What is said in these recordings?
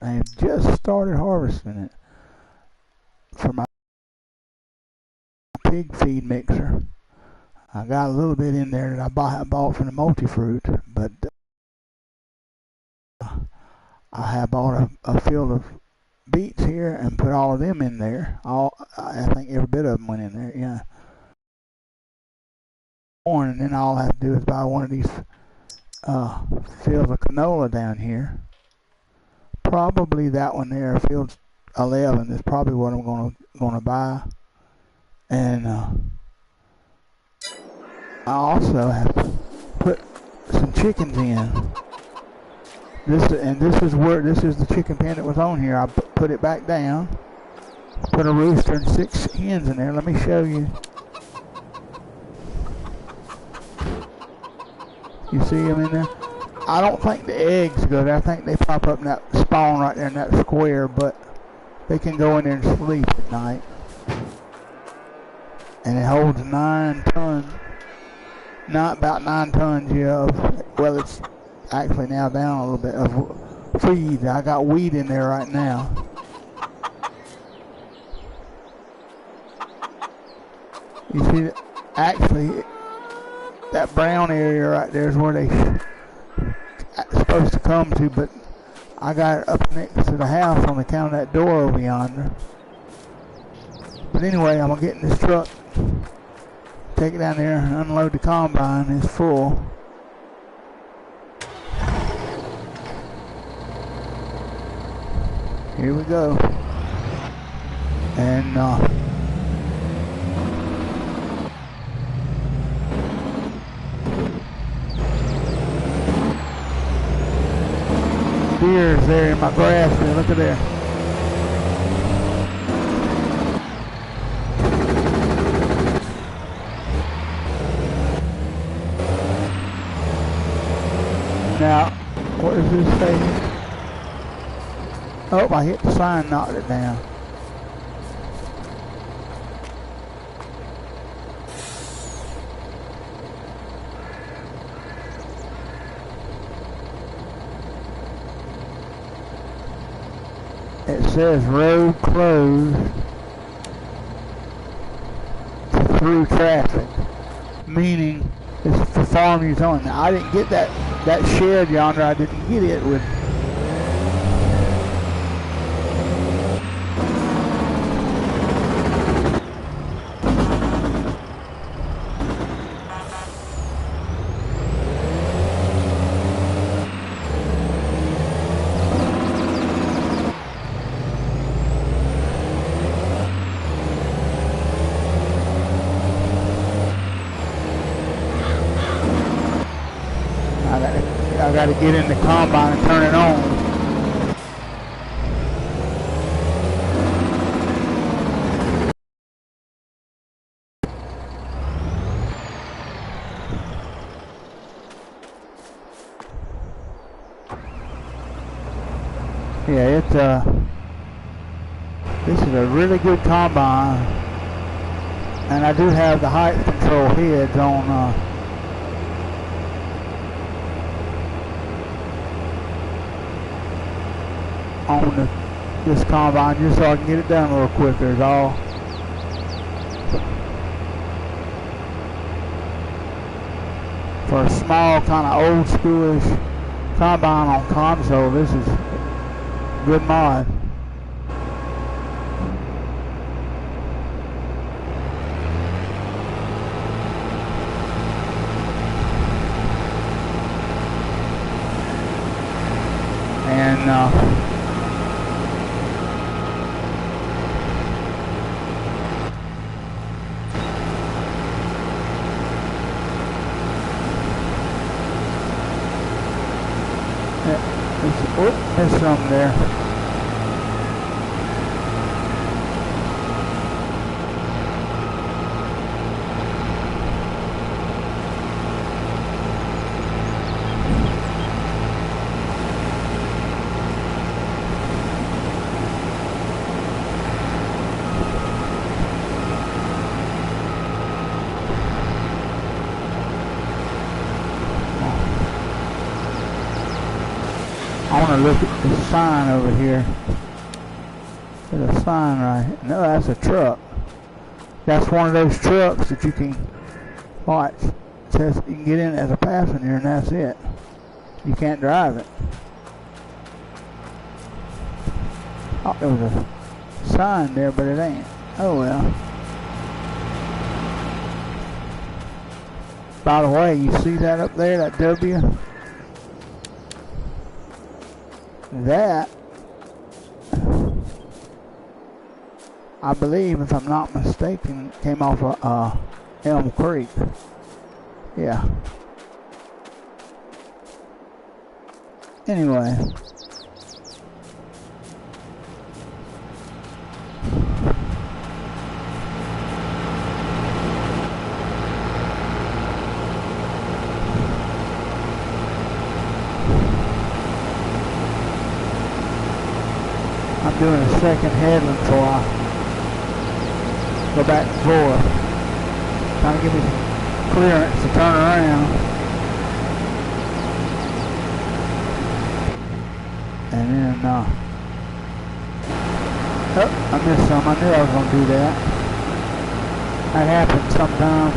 They've just started harvesting it for my pig feed mixer. I got a little bit in there that I bought from the Multi-Fruit, but I have bought a field of beets here and put all of them in there. I think every bit of them went in there, yeah. And then all I have to do is buy one of these fields of canola down here. Probably that one there, field 11, is probably what I'm gonna buy. And I also have to put some chickens in. This is the chicken pen that was on here. I put it back down. Put a rooster and 6 hens in there. Let me show you. You see them in there? I don't think the eggs go there. I think they pop up in that spawn right there in that square, but they can go in there and sleep at night. And it holds 9 tons. Not about 9 tons, yeah. Well, it's actually now down a little bit of feed. I got wheat in there right now. You see, actually, that brown area right there is where they're supposed to come to, but I got it up next to the house on account of that door over yonder. But anyway, I'm going to get in this truck, take it down there and unload the combine. It's full. Here we go. And deer's there in my grass there. Look at there. Now, what does this say? Oh, I hit the sign, knocked it down. It says road closed through traffic, meaning it's for farm use only. Now, I didn't get that shed yonder. I didn't get it with. I got to get in the combine and turn it on. Yeah, this is a really good combine, and I do have the height control heads on. On this combine just so I can get it done a little quicker is all. For a small kind of old schoolish combine on console, this is good mod. And there's some there. I want corner, look at the sign over here. There's a sign right here. No, that's a truck. That's one of those trucks that you can watch. It says you can get in as a passenger and that's it. You can't drive it. Oh, there was a sign there, but it ain't. Oh well. By the way, you see that up there, that W? That, I believe, if I'm not mistaken, came off of Elm Creek. Yeah. Anyway. I'm doing a second headland before I go back and forth. Trying to give me clearance to turn around. And then, oh, I missed some. I knew I was going to do that. That happens sometimes.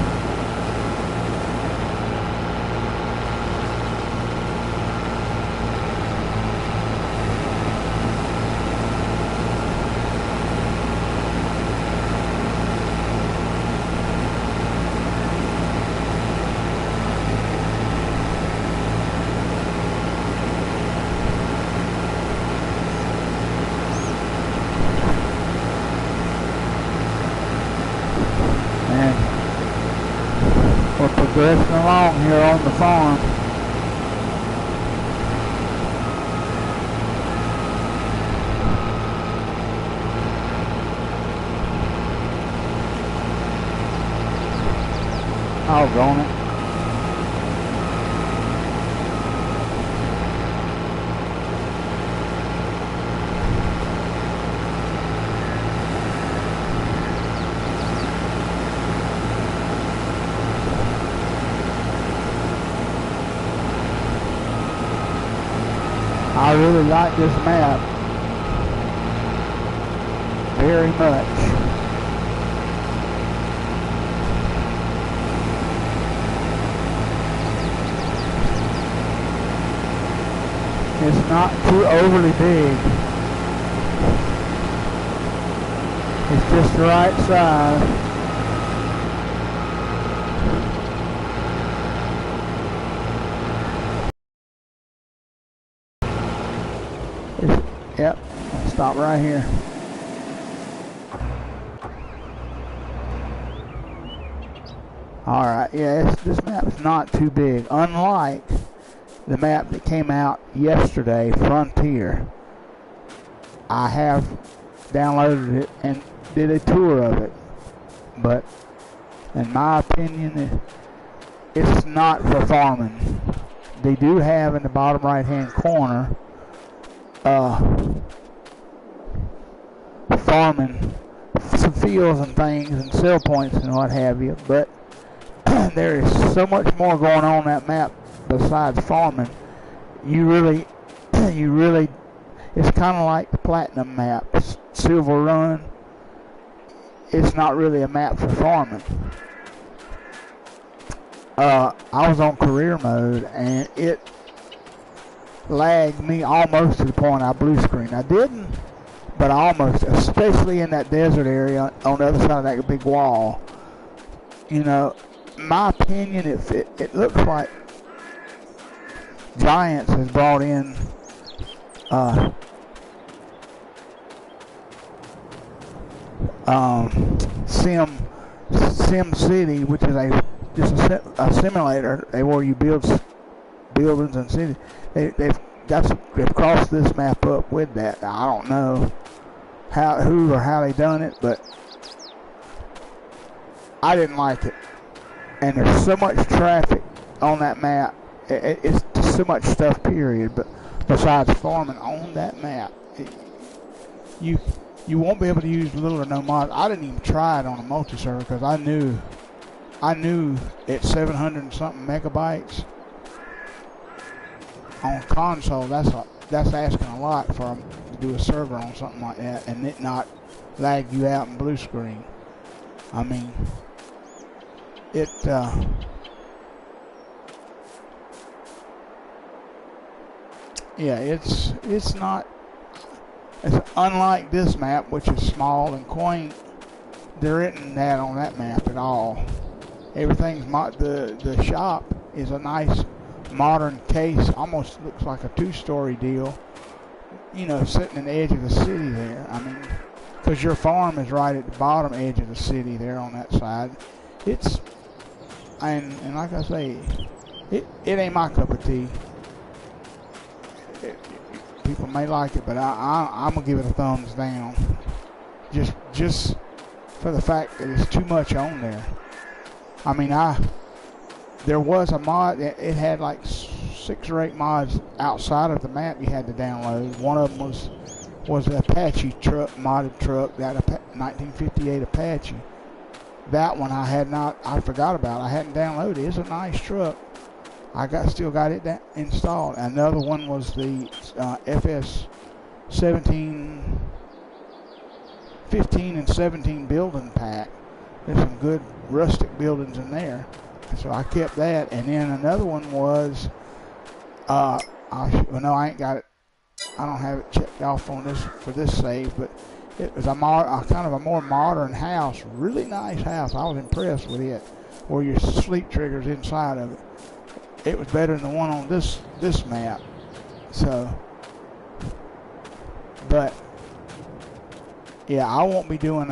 Progressing along here on the farm. Doggone it. I really like this map very much. It's not too overly big. It's just the right size. Yep, I'll stop right here. Alright, yeah, this map's not too big. Unlike the map that came out yesterday, Frontier. I have downloaded it and did a tour of it. But, in my opinion, it's not for farming. They do have in the bottom right hand corner farming, some fields and things and sell points and what have you, but there is so much more going on that map besides farming. You really, it's kind of like the Platinum map, Silver Run. It's not really a map for farming. I was on career mode and it lagged me almost to the point I blue screen. I didn't, but almost, especially in that desert area on the other side of that big wall. You know, my opinion, it looks like Giants has brought in Sim City, which is just a simulator where you build buildings and cities. They've crossed this map up with that. Now, I don't know who or how they done it, but I didn't like it. And there's so much traffic on that map. It's just so much stuff, period. But besides farming on that map, you won't be able to use little or no mods. I didn't even try it on a multi-server because I knew at 700 and something megabytes on console, that's asking a lot for 'em to do a server on something like that and it not lag you out in blue screen. I mean, it yeah, it's not. It's unlike this map, which is small and quaint. There isn't that on that map at all. Everything's the shop is a nice modern case, almost looks like a two-story deal. You know, sitting in the edge of the city there. I mean, because your farm is right at the bottom edge of the city there on that side. It's and like I say, it ain't my cup of tea. People may like it, but I'm gonna give it a thumbs down. Just for the fact that it's too much on there. I mean, there was a mod. It had like 6 or 8 mods outside of the map you had to download. One of them was the Apache truck, modded truck, that 1958 Apache. That one I forgot about. I hadn't downloaded. It's a nice truck. Still got it installed. Another one was the FS 17, 15 and 17 building pack. There's some good rustic buildings in there. So I kept that. And then another one was, I ain't got it. I don't have it checked off on this for this save, but it was a kind of a more modern house. Really nice house. I was impressed with it. Where your sleep trigger's inside of it. It was better than the one on this map. So, but yeah, I won't be doing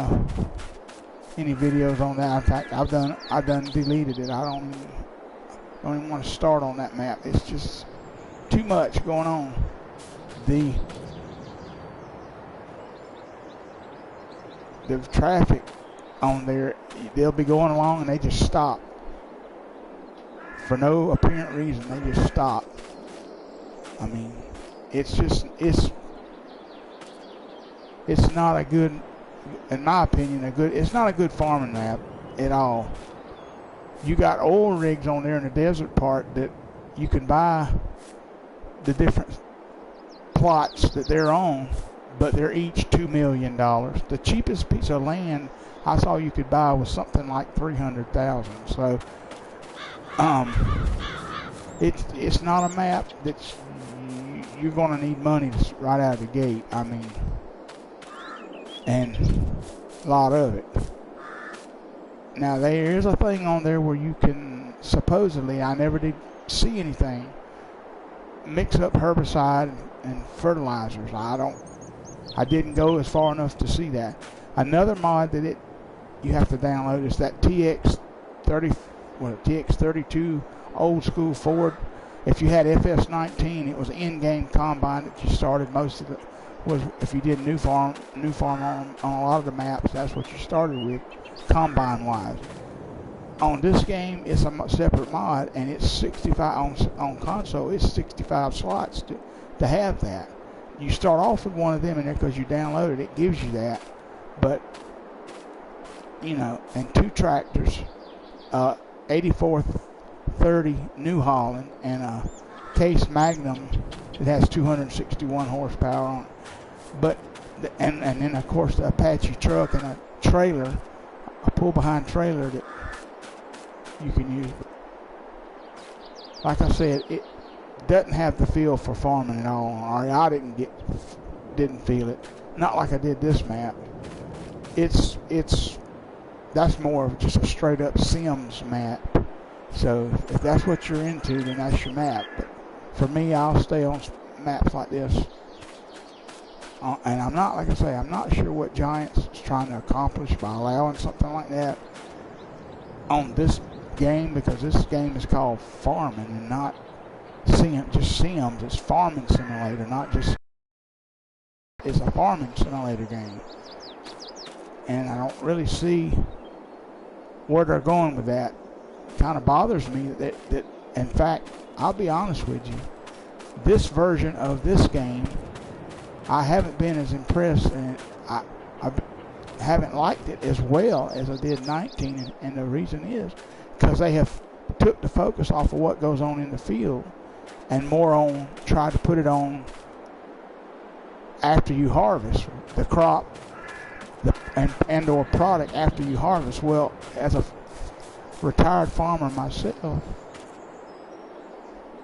any videos on that. In fact, I've done deleted it. I don't even want to start on that map. It's just too much going on. The traffic on there, they'll be going along and they just stop. For no apparent reason, they just stop. I mean, it's not a good, in my opinion, it's not a good farming map at all. You got oil rigs on there in the desert part that you can buy the different plots that they're on, but they're each $2 million. The cheapest piece of land I saw you could buy was something like $300,000. So, it's not a map that's you're going to need money right out of the gate. I mean, and a lot of it. Now there is a thing on there where you can supposedly, I never did see anything, mix up herbicide and fertilizers. I didn't go as far enough to see that. Another mod that you have to download is that TX32 old school Ford. If you had FS19, it was in-game combine that you started. Most of it was, if you did new farm on a lot of the maps, that's what you started with, combine wise. On this game, it's a separate mod, and it's 65 on console. It's 65 slots to have that. You start off with one of them in there because you downloaded it. It gives you that, but you know, and 2 tractors, 8430 New Holland and a Case Magnum that has 261 horsepower on it. But and then of course the Apache truck and a trailer, a pull behind trailer that you can use. Like I said, it doesn't have the feel for farming at all. Or I didn't feel it. Not like I did this map. That's more of just a straight up Sims map. So if that's what you're into, then that's your map. But for me, I'll stay on maps like this. And I'm not, like I say, I'm not sure what Giants is trying to accomplish by allowing something like that on this game, because this game is called farming and not just Sims. It's farming simulator, not just. It's a farming simulator game. And I don't really see where they're going with that. Kind of bothers me that in fact, I'll be honest with you, this version of this game, I haven't been as impressed, and I haven't liked it as well as I did 19, and the reason is because they have took the focus off of what goes on in the field and more on try to put it on after you harvest the crop and or product after you harvest. Well, as a retired farmer myself,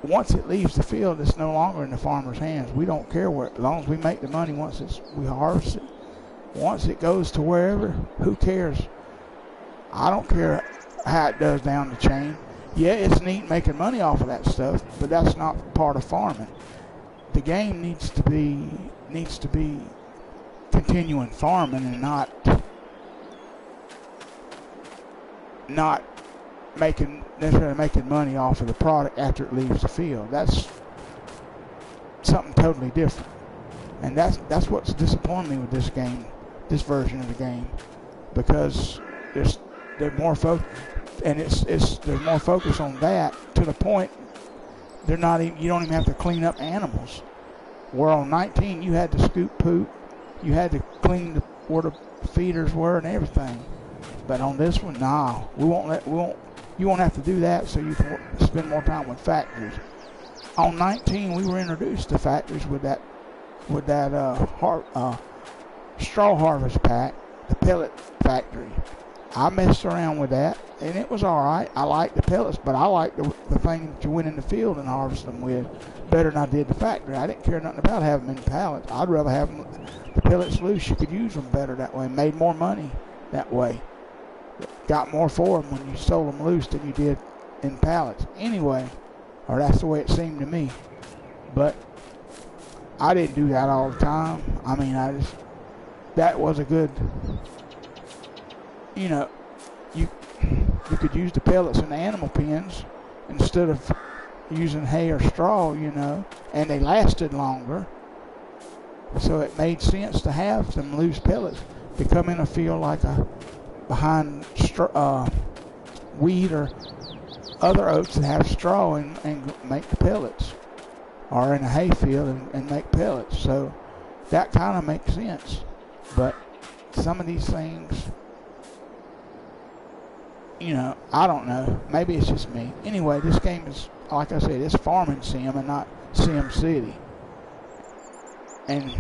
once it leaves the field, it's no longer in the farmer's hands. We don't care where, as long as we make the money once we harvest it. Once it goes to wherever, who cares? I don't care how it does down the chain. Yeah, it's neat making money off of that stuff, but that's not part of farming. The game needs to be continuing farming and not necessarily making money off of the product after it leaves the field. That's something totally different, and that's what's disappointing me with this game, this version of the game, because there's more focus, and there's more focus on that to the point you don't even have to clean up animals. Where on 19 you had to scoop poop, you had to clean where the feeders were and everything. But on this one, nah, you won't have to do that, so you can spend more time with factories. On 19, we were introduced to factories with that straw harvest pack, the pellet factory. I messed around with that, and it was all right. I liked the pellets, but I liked the thing that you went in the field and harvested them with better than I did the factory. I didn't care nothing about having them in pallets. I'd rather have the pellets loose. You could use them better that way, made more money that way. Got more for them when you sold them loose than you did in pallets. Anyway, or that's the way it seemed to me. But I didn't do that all the time. I mean, that was a good, you could use the pellets in the animal pens instead of using hay or straw, and they lasted longer. So it made sense to have some loose pellets to come in a field like behind wheat or other oats that have straw and make the pellets, or in a hay field and make pellets. So that kind of makes sense. But some of these things, I don't know. Maybe it's just me. Anyway, this game is, like I said, it's Farming Sim and not Sim City. And,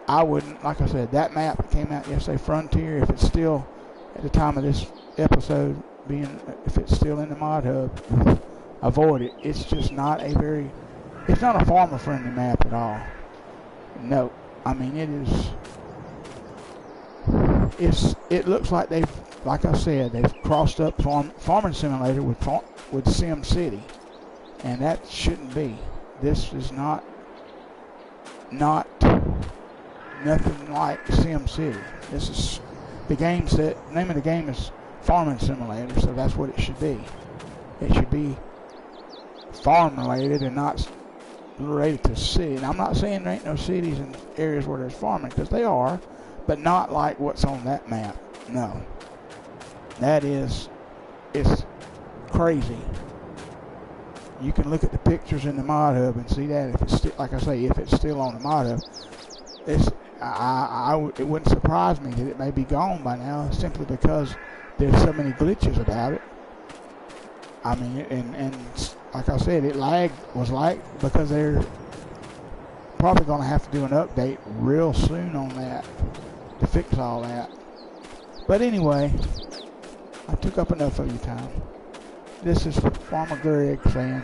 I wouldn't, like I said, that map that came out yesterday, Frontier, if it's still, at the time of this episode, if it's still in the mod hub, avoid it. It's just not it's not a farmer-friendly map at all. No. I mean, it looks like like I said, they've crossed up Farming Simulator with Sim City, and that shouldn't be. This is not nothing like Sim City. This is the name of the game is Farming Simulator, so that's what it should be. It should be farm related and not related to city. And I'm not saying there ain't no cities and areas where there's farming, because they are, but not like what's on that map. No. It's crazy. You can look at the pictures in the mod hub and see that if it's still, like I say, if it's still on the mod hub, it wouldn't surprise me that it may be gone by now, simply because there's so many glitches about it. I mean, and like I said, it was lagged because they're probably going to have to do an update real soon on that to fix all that. But anyway, I took up enough of your time. This is Farmer Greg saying,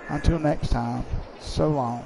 until next time, so long.